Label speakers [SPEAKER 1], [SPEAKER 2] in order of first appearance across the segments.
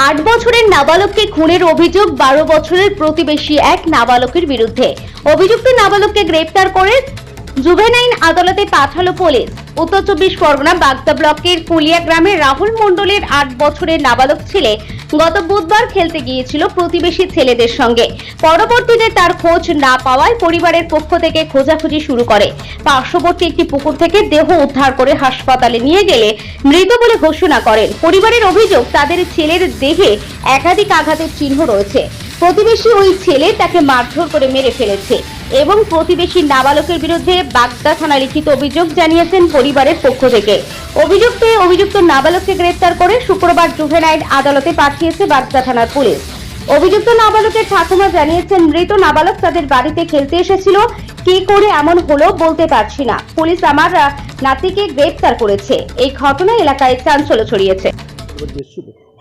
[SPEAKER 1] 8 বছরের নাবালককে খুনের অভিযোগ 12 বছরের প্রতিবেশী এক নাবালকের বিরুদ্ধে। অভিযুক্ত নাবালককে গ্রেফতার করে জুভেনাইল আদালতে পাঠালো পুলিশ। উত্তর 24 পরগনা বাগদা ব্লকের কুলিয়া গ্রামের রাহুল মণ্ডলের 8 বছরের নাবালক ছেলে গত বুধবার খেলতে গিয়েছিল প্রতিবেশী ছেলেদের সঙ্গে। পরবর্তীতে তার খোঁজ না পাওয়ায় পরিবারের পক্ষ থেকে খোঁজাখুঁজি শুরু করে। পার্শ্ববর্তী একটি পুকুর থেকে দেহ উদ্ধার করে হাসপাতালে নিয়ে গেলে মৃত বলে ঘোষণা করেন। পরিবারের অভিযোগ, তাদের ছেলের দেহে একাধিক আঘাতের চিহ্ন রয়েছে। প্রতিবেশী ওই ছেলে তাকে মারধর করে মেরে ফেলেছে এবং প্রতিবেশী নাবালকের বিরুদ্ধে বাগদা থানায় লিখিত অভিযোগ জানিয়েছেন পরিবারের পক্ষ থেকে। অভিযোগ পেয়ে অভিযুক্ত নাবালককে গ্রেফতার করে শুক্রবার জুভেনাইল আদালতে পাঠিয়েছে বাগদা থানার পুলিশ। অভিযুক্ত নাবালকের ঠাকুমা জানিয়েছেন, মৃত নাবালক তাদের বাড়িতে খেলতে এসেছিল। কি করে এমন হলো বলতে পারছি না। পুলিশ আমার নাতিকে গ্রেফতার করেছে। এই ঘটনা এলাকায় চাঞ্চল্য ছড়িয়েছে।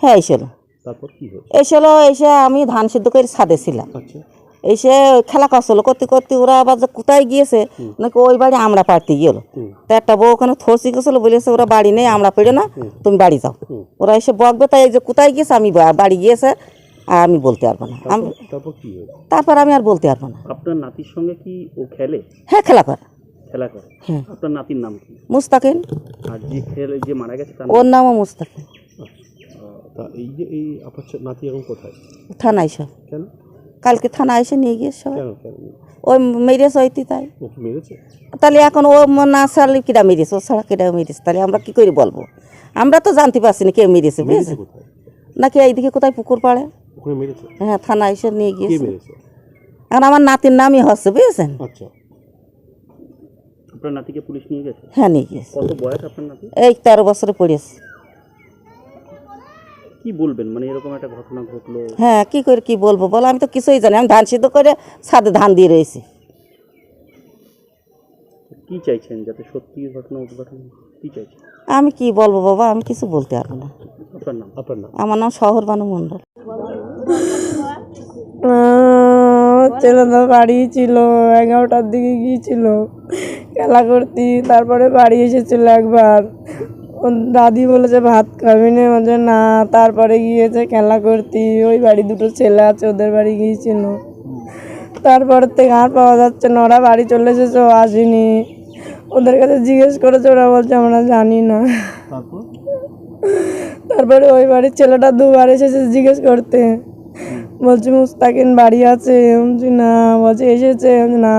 [SPEAKER 2] হ্যাঁ এসেছিল।
[SPEAKER 3] তারপর কি হলো?
[SPEAKER 2] এসে আমি ধান সিদ্ধ করে ছাদে ছিলাম।
[SPEAKER 3] আচ্ছা,
[SPEAKER 2] এসে খেলা করছিল করতে করতে ওরা আবার যে কোথায় গিয়েছে নাকি ওই বাড়ি আমরা পাড়তে গেলো। তো একটা বউ ওখানে থসি গেছিলো, বলেছে ওরা বাড়ি নেই, আমরা পেড়ে না, তুমি বাড়ি যাও। ওরা এসে বকবে, তাই এই যে কোথায় গিয়েছে আমি বাড়ি গিয়েছে আর আমি বলতে পারবো না।
[SPEAKER 3] তারপর কি হলো?
[SPEAKER 2] তারপর আমি আর বলতে পারবো না।
[SPEAKER 3] আপনার নাতির সঙ্গে কি ও খেলে?
[SPEAKER 2] হ্যাঁ খেলা করে।
[SPEAKER 3] খেলা করে?
[SPEAKER 2] হ্যাঁ।
[SPEAKER 3] আপনার নাতির নাম কি?
[SPEAKER 2] মুস্তাকিন।
[SPEAKER 3] আর যে মারা গেছে তার
[SPEAKER 2] ওর নামও মুস্তাকিন।
[SPEAKER 3] তা এই আপনার নাতি এখন কোথায়?
[SPEAKER 2] থানায় সব।
[SPEAKER 3] কেন?
[SPEAKER 2] কালকে থানায় এসে নিয়ে গিয়ে সব
[SPEAKER 3] কেন
[SPEAKER 2] ওই মেরেছে ওইটি, তাই
[SPEAKER 3] ও কি মেরেছে?
[SPEAKER 2] তাহলে এখন ও না ছাড়লে কিরা মেরেছে, ও ছাড়া কিরা মেরেছে, তাহলে আমরা কি করে বলবো? আমরা তো জানতে পারছি না কে মেরেছে, বুঝেছে
[SPEAKER 3] কোথায়?
[SPEAKER 2] নাকি এইদিকে কোথায় পুকুর পাড়ে।
[SPEAKER 3] ওখানে মেরেছে?
[SPEAKER 2] হ্যাঁ থানায় এসে নিয়ে
[SPEAKER 3] কে
[SPEAKER 2] গিয়েছে।
[SPEAKER 3] মেরেছে?
[SPEAKER 2] এখন আমার নাতির নামই হচ্ছে, বুঝেছেন।
[SPEAKER 3] আচ্ছা, আপনার নাতিকে পুলিশ নিয়ে গেছে?
[SPEAKER 2] হ্যাঁ নিয়ে গিয়েছে।
[SPEAKER 3] কত বয়স আপনার নাতি?
[SPEAKER 2] এই 13 বছরে পড়েছে।
[SPEAKER 3] কি বলবেন, মানে এরকম একটা ঘটনা ঘটলো?
[SPEAKER 2] হ্যাঁ কি করে কি বলবো বলো, আমি তো কিছুই জানি। আমি ধান সিদ্ধ করে ছাদে ধান দিয়ে রয়েছি।
[SPEAKER 3] কি চাইছেন, যাতে সত্যি ঘটনা উদ্ঘাটন? কি চাইছেন?
[SPEAKER 2] আমি কি বলবো বাবা, আমি কিছু বলতে পারবো না।
[SPEAKER 3] আপনার নাম?
[SPEAKER 2] আমার নাম শহর বানু মণ্ডল।
[SPEAKER 4] ছেলে তো বাড়ি ছিল, 11টার দিকে গিয়েছিল খেলা করতে। তারপরে বাড়ি এসেছিল একবার, ওর দাদি বলেছে ভাত খাবি না, বলছে না। তারপরে গিয়েছে খেলা করতে। ওই বাড়ি দুটো ছেলে আছে, ওদের বাড়ি গিয়েছিল। তারপর থেকে আর পাওয়া যাচ্ছে না। ওরা বাড়ি চলে এসেছে, ও আসেনি। ওদের কাছে জিজ্ঞেস করেছে, ওরা বলছে আমরা জানি না। তারপরে ওই বাড়ির ছেলেটা দুবার এসেছে জিজ্ঞেস করতে, বলছি মুস্তাকিন বাড়ি আছে, বলছি না। বলছে এসেছে, না।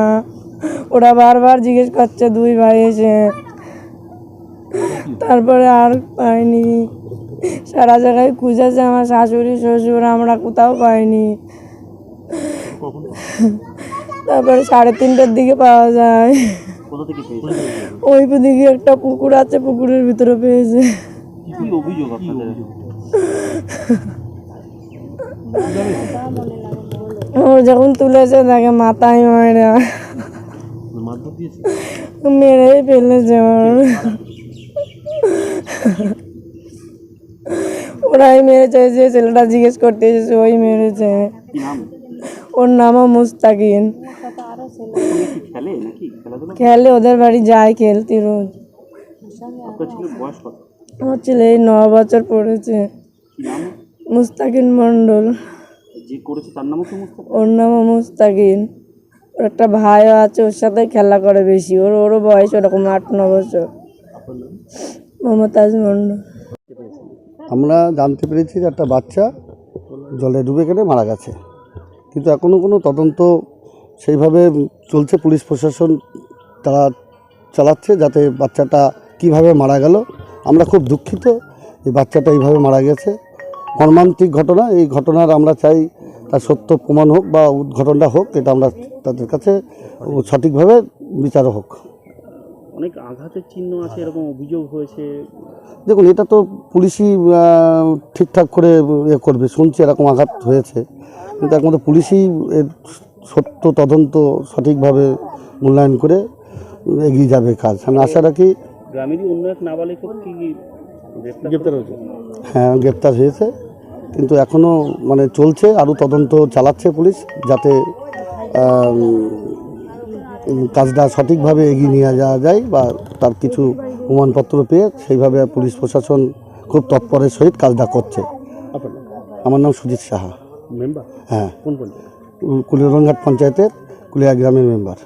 [SPEAKER 4] ওরা বারবার জিজ্ঞেস করছে, 2 ভাই এসে। তারপরে আর পাইনি, সারা জায়গায় খুঁজেছে আমার শাশুড়ি শ্বশুর, আমরা কোথাও পাইনি। তারপরে 3:30টার দিকে পাওয়া যায়। ওই দিকে একটা পুকুর আছে, পুকুরের ভিতরে পেয়েছে। ও যখন তুলেছে তাকে মাথায় মেরে ফেলেছে। ওরাই মেরেছে, যে ছেলেটা জিজ্ঞেস করতে এসেছে ওই মেরেছে। ওর নামও মুস্তাকিন। খেলে, ওদের বাড়ি যায় খেলতে রোজ। আমার ছেলে 9 বছর পড়েছে। মুস্তাকিন মণ্ডল। ওর নামও মুস্তাকিন। ওর একটা ভাইও আছে, ওর সাথে খেলা করে বেশি। ওরও বয়স ওরকম 8-9 বছর। মমতাজ মণ্ডল।
[SPEAKER 5] আমরা জানতে পেরেছি যে একটা বাচ্চা জলে ডুবে গেলে মারা গেছে, কিন্তু এখনও কোনো তদন্ত সেইভাবে চলছে। পুলিশ প্রশাসন তারা চালাচ্ছে যাতে বাচ্চাটা কিভাবে মারা গেল। আমরা খুব দুঃখিত এই বাচ্চাটা এইভাবে মারা গেছে। মর্মান্তিক ঘটনা। এই ঘটনার আমরা চাই তার সত্য প্রমাণ হোক বা উদ্ঘটনটা হোক, এটা আমরা তাদের কাছে সঠিকভাবে বিচার হোক।
[SPEAKER 3] অনেক আঘাতের চিহ্ন আছে এরকম অভিযোগ হয়েছে।
[SPEAKER 5] দেখুন, এটা তো পুলিশই ঠিকঠাক করে করবে। শুনছি এরকম আঘাত হয়েছে, কিন্তু একমাত্র পুলিশই এর সত্য তদন্ত সঠিকভাবে মূল্যায়ন করে এগিয়ে যাবে কাজ। আমি আশা রাখি।
[SPEAKER 3] গ্রামেরই অন্য এক নাবালিক কি গ্রেপ্তার হয়েছে?
[SPEAKER 5] হ্যাঁ গ্রেপ্তার হয়েছে, কিন্তু এখনও মানে চলছে, আরও তদন্ত চালাচ্ছে পুলিশ, যাতে কাজটা সঠিকভাবে এগিয়ে নিয়ে যাওয়া যায় বা তার কিছু প্রমাণপত্র পেয়ে সেইভাবে পুলিশ প্রশাসন খুব তৎপরের সহিত কাজটা করছে। আমার নাম সুজিত সাহা।
[SPEAKER 3] মেম্বার
[SPEAKER 5] হ্যাঁ,
[SPEAKER 3] কোন পঞ্চায়েত?
[SPEAKER 5] কুলিয়ারঘাট পঞ্চায়েতের কুলিয়া গ্রামের মেম্বার।